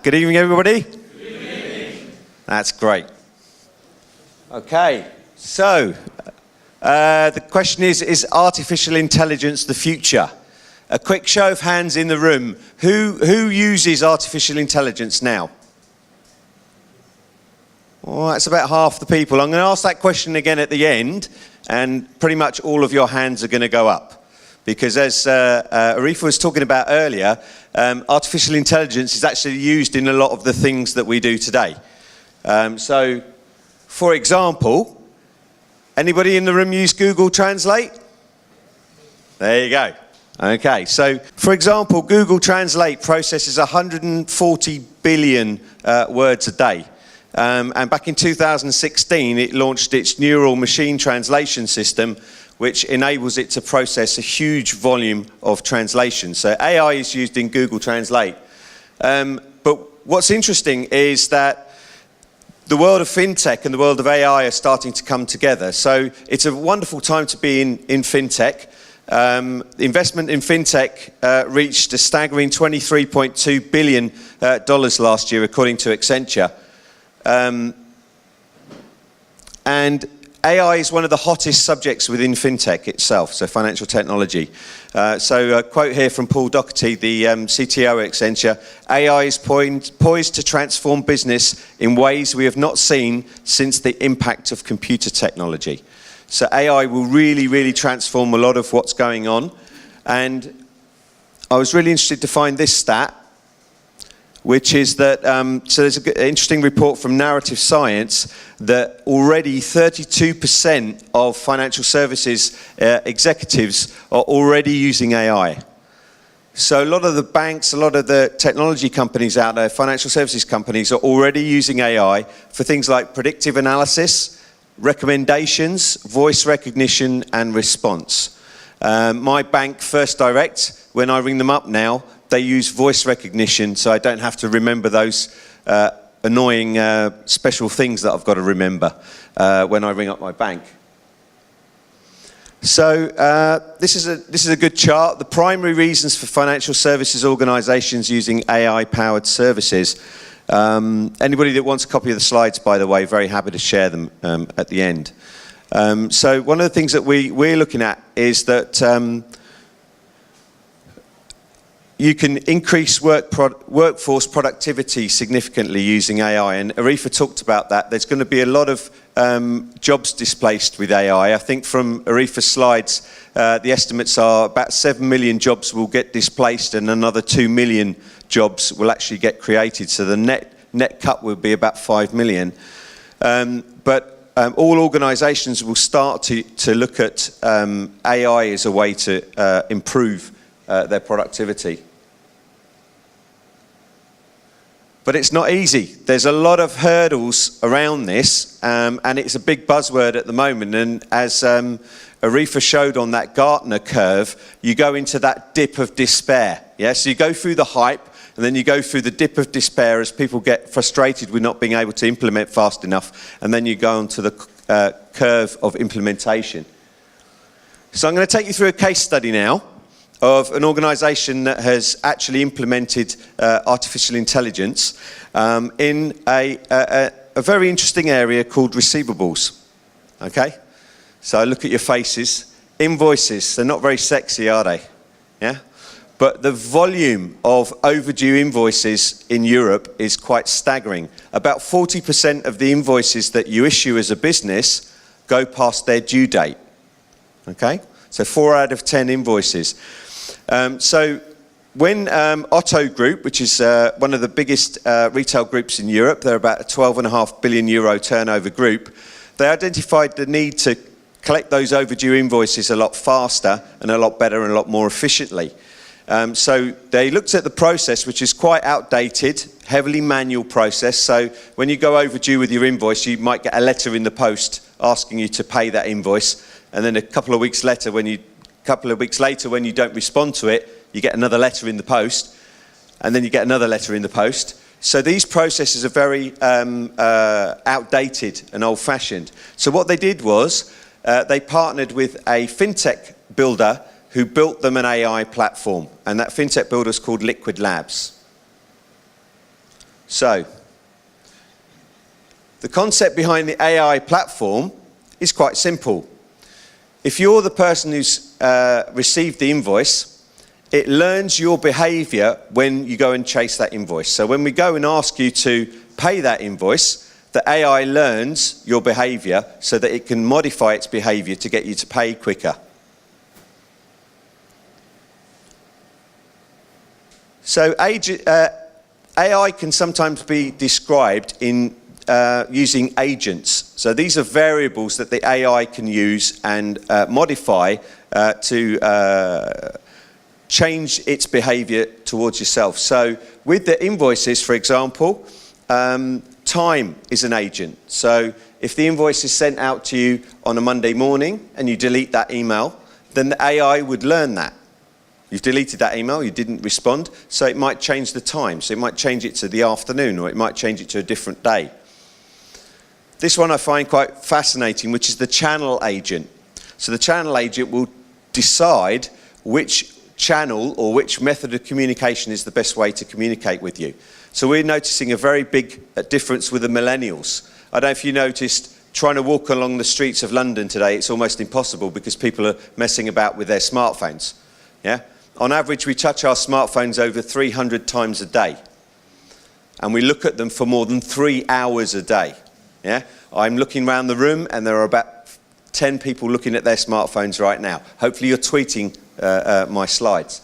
Good evening, everybody. Good evening. That's great. Okay, so the question is artificial intelligence the future? A quick show of hands in the room. Who uses artificial intelligence now? Well, that's about half the people. I'm going to ask that question again at the end, and pretty much all of your hands are going to go up. Because as Arifa was talking about earlier, artificial intelligence is actually used in a lot of the things that we do today. So, for example, anybody in the room use Google Translate? There you go. Okay, so for example, Google Translate processes 140 billion words a day. And back in 2016, it launched its neural machine translation system, which enables it to process a huge volume of translation. So AI is used in Google Translate. But what's interesting is that the world of fintech and the world of AI are starting to come together. So it's a wonderful time to be in fintech. Investment in fintech reached a staggering $23.2 billion last year, according to Accenture. And AI is one of the hottest subjects within fintech itself, so financial technology. So a quote here from Paul Doherty, the CTO at Accenture: AI is poised to transform business in ways we have not seen since the impact of computer technology. So AI will really transform a lot of what's going on. And I was really interested to find this stat, which is that, so there's an interesting report from Narrative Science that already 32% of financial services executives are already using AI. So a lot of the banks, a lot of the technology companies out there, financial services companies, are already using AI for things like predictive analysis, recommendations, voice recognition, and response. My bank, First Direct, when I ring them up now, they use voice recognition, so I don't have to remember those annoying special things that I've got to remember when I ring up my bank. So this is a good chart. The primary reasons for financial services organisations using AI-powered services. Anybody that wants a copy of the slides, by the way, very happy to share them at the end. So one of the things that we're looking at is that you can increase workforce productivity significantly using AI, and Arifa talked about that. There's going to be a lot of jobs displaced with AI. I think from Arifa's slides, the estimates are about 7 million jobs will get displaced and another 2 million jobs will actually get created. So the net cut will be about 5 million. But all organisations will start to look at AI as a way to improve their productivity. But it's not easy. There's a lot of hurdles around this, and it's a big buzzword at the moment. And as Arifa showed on that Gartner curve, you go into that dip of despair. Yeah? So you go through the hype, and then you go through the dip of despair as people get frustrated with not being able to implement fast enough, and then you go onto the curve of implementation. So I'm going to take you through a case study now of an organisation that has actually implemented artificial intelligence in a very interesting area called receivables. Okay? So look at your faces. Invoices, they're not very sexy, are they? Yeah? But the volume of overdue invoices in Europe is quite staggering. About 40% of the invoices that you issue as a business go past their due date. Okay? So 4 out of 10 invoices. So when Otto Group, which is one of the biggest retail groups in Europe, they're about a 12.5 billion euro turnover group, they identified the need to collect those overdue invoices a lot faster and a lot better and a lot more efficiently. So they looked at the process, which is quite outdated, heavily manual process. So when you go overdue with your invoice, you might get a letter in the post asking you to pay that invoice, and then a couple of weeks later when you don't respond to it, you get another letter in the post, and then you get another letter in the post. So these processes are very outdated and old-fashioned. So what they did was they partnered with a fintech builder who built them an AI platform, and that fintech builder is called Liquid Labs. So, the concept behind the AI platform is quite simple. If you're the person who's received the invoice, it learns your behavior when you go and chase that invoice. So when we go and ask you to pay that invoice, the AI learns your behavior so that it can modify its behavior to get you to pay quicker. So AI can sometimes be described in using agents. So these are variables that the AI can use and modify to change its behavior towards yourself. So with the invoices, for example, time is an agent. So if the invoice is sent out to you on a Monday morning and you delete that email, then the AI would learn that. You've deleted that email, you didn't respond, so it might change the time. So it might change it to the afternoon, or it might change it to a different day. This one I find quite fascinating, which is the channel agent. So the channel agent will decide which channel or which method of communication is the best way to communicate with you. So we're noticing a very big difference with the millennials. I don't know if you noticed, trying to walk along the streets of London today, it's almost impossible because people are messing about with their smartphones. Yeah? On average, we touch our smartphones over 300 times a day. And we look at them for more than 3 hours a day. Yeah? I'm looking around the room and there are about 10 people looking at their smartphones right now. Hopefully you're tweeting my slides.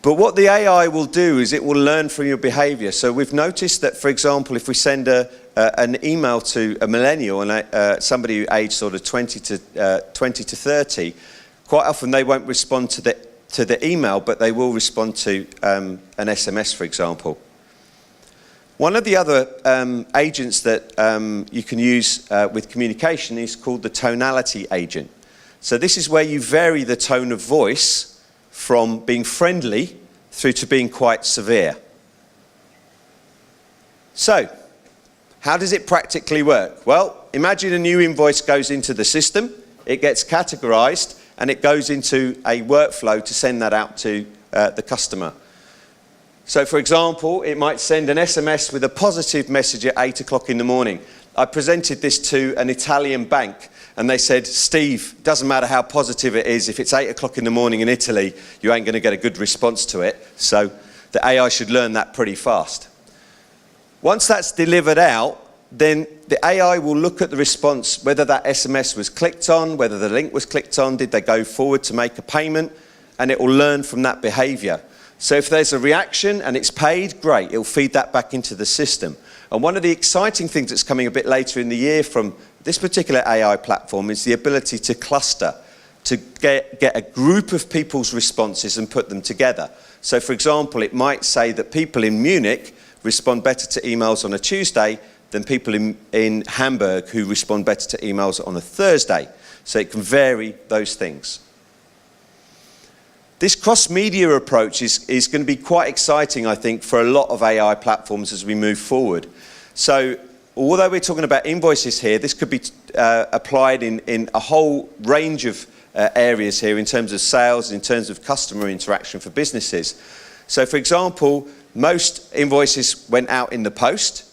But what the AI will do is it will learn from your behavior. So we've noticed that, for example, if we send an email to a millennial and somebody who aged sort of 20 to 30, quite often they won't respond to the email, but they will respond to an SMS, for example. One of the other agents that you can use with communication is called the tonality agent. So this is where you vary the tone of voice from being friendly through to being quite severe. So, how does it practically work? Well, imagine a new invoice goes into the system, it gets categorized, and it goes into a workflow to send that out to the customer. So, for example, it might send an SMS with a positive message at 8 o'clock in the morning. I presented this to an Italian bank, and they said, Steve, doesn't matter how positive it is, if it's 8 o'clock in the morning in Italy, you ain't going to get a good response to it. So the AI should learn that pretty fast. Once that's delivered out, then the AI will look at the response, whether that SMS was clicked on, whether the link was clicked on, did they go forward to make a payment, and it will learn from that behavior. So if there's a reaction and it's paid, great, it'll feed that back into the system. And one of the exciting things that's coming a bit later in the year from this particular AI platform is the ability to cluster, to get a group of people's responses and put them together. So for example, it might say that people in Munich respond better to emails on a Tuesday than people in Hamburg who respond better to emails on a Thursday. So it can vary those things. This cross-media approach is going to be quite exciting, I think, for a lot of AI platforms as we move forward. So although we're talking about invoices here, this could be applied in a whole range of areas here in terms of sales, in terms of customer interaction for businesses. So for example, most invoices went out in the post,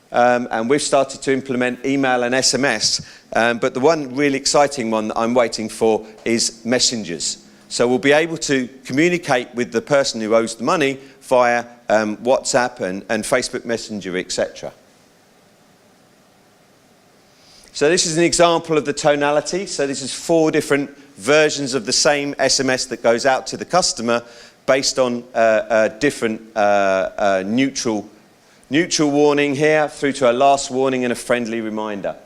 and we've started to implement email and SMS, but the one really exciting one that I'm waiting for is messengers. So we'll be able to communicate with the person who owes the money via WhatsApp and Facebook Messenger, etc. So this is an example of the tonality. So this is 4 different versions of the same SMS that goes out to the customer based on a different neutral warning here through to a last warning and a friendly reminder.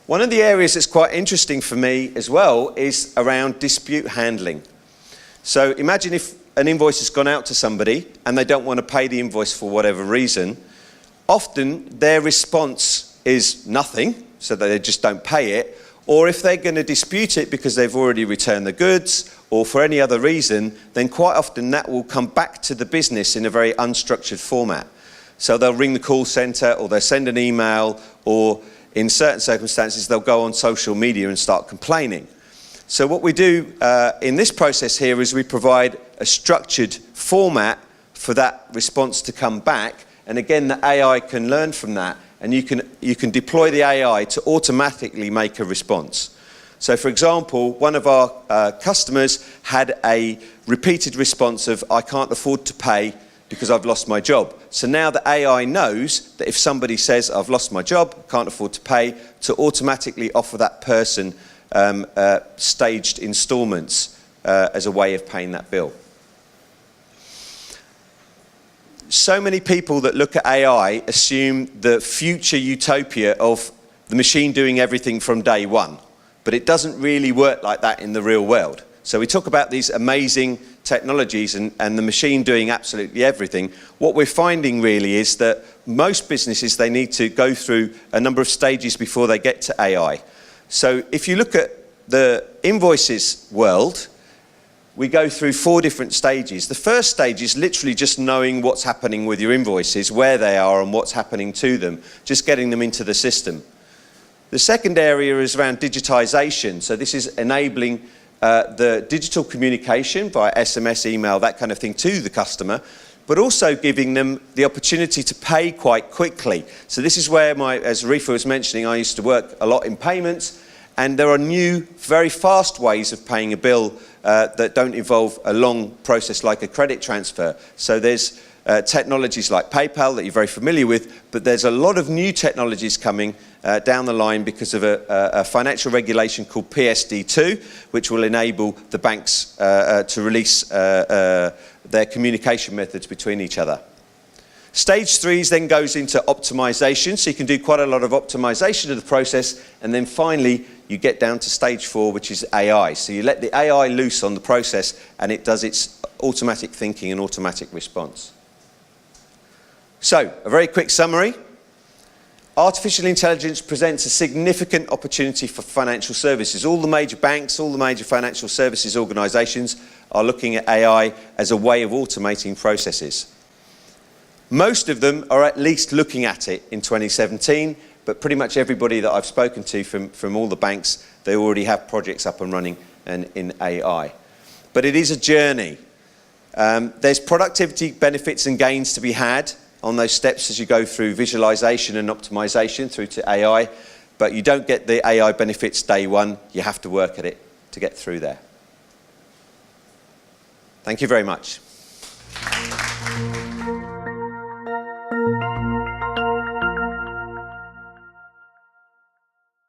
One of the areas that's quite interesting for me as well is around dispute handling. So imagine if an invoice has gone out to somebody and they don't want to pay the invoice for whatever reason. Often their response is nothing, so that they just don't pay it. Or if they're going to dispute it because they've already returned the goods or for any other reason, then quite often that will come back to the business in a very unstructured format. So they'll ring the call center or they'll send an email, or in certain circumstances they'll go on social media and start complaining. So what we do in this process here is we provide a structured format for that response to come back. And again, the AI can learn from that, and you can deploy the AI to automatically make a response. So for example, one of our customers had a repeated response of, I can't afford to pay because I've lost my job. So now the AI knows that if somebody says, I've lost my job, can't afford to pay, to automatically offer that person staged installments as a way of paying that bill. So many people that look at AI assume the future utopia of the machine doing everything from day one. But it doesn't really work like that in the real world. So we talk about these amazing technologies and the machine doing absolutely everything. What we're finding really is that most businesses, they need to go through a number of stages before they get to AI. So if you look at the invoices world, we go through 4 different stages. The first stage is literally just knowing what's happening with your invoices, where they are and what's happening to them, just getting them into the system. The second area is around digitization. So this is enabling the digital communication via SMS, email, that kind of thing to the customer, but also giving them the opportunity to pay quite quickly. So this is where, as Arifa was mentioning, I used to work a lot in payments, and there are new, very fast ways of paying a bill that don't involve a long process like a credit transfer. So there's technologies like PayPal that you're very familiar with, but there's a lot of new technologies coming down the line because of a financial regulation called PSD2, which will enable the banks to release their communication methods between each other. Stage 3 then goes into optimization, so you can do quite a lot of optimization of the process, and then finally you get down to stage 4, which is AI. So you let the AI loose on the process and it does its automatic thinking and automatic response. So, a very quick summary. Artificial intelligence presents a significant opportunity for financial services. All the major banks, all the major financial services organizations are looking at AI as a way of automating processes. Most of them are at least looking at it in 2017, but pretty much everybody that I've spoken to from all the banks, they already have projects up and running in AI. But it is a journey. There's productivity benefits and gains to be had on those steps as you go through visualization and optimization through to AI, but you don't get the AI benefits day one. You have to work at it to get through there. Thank you very much.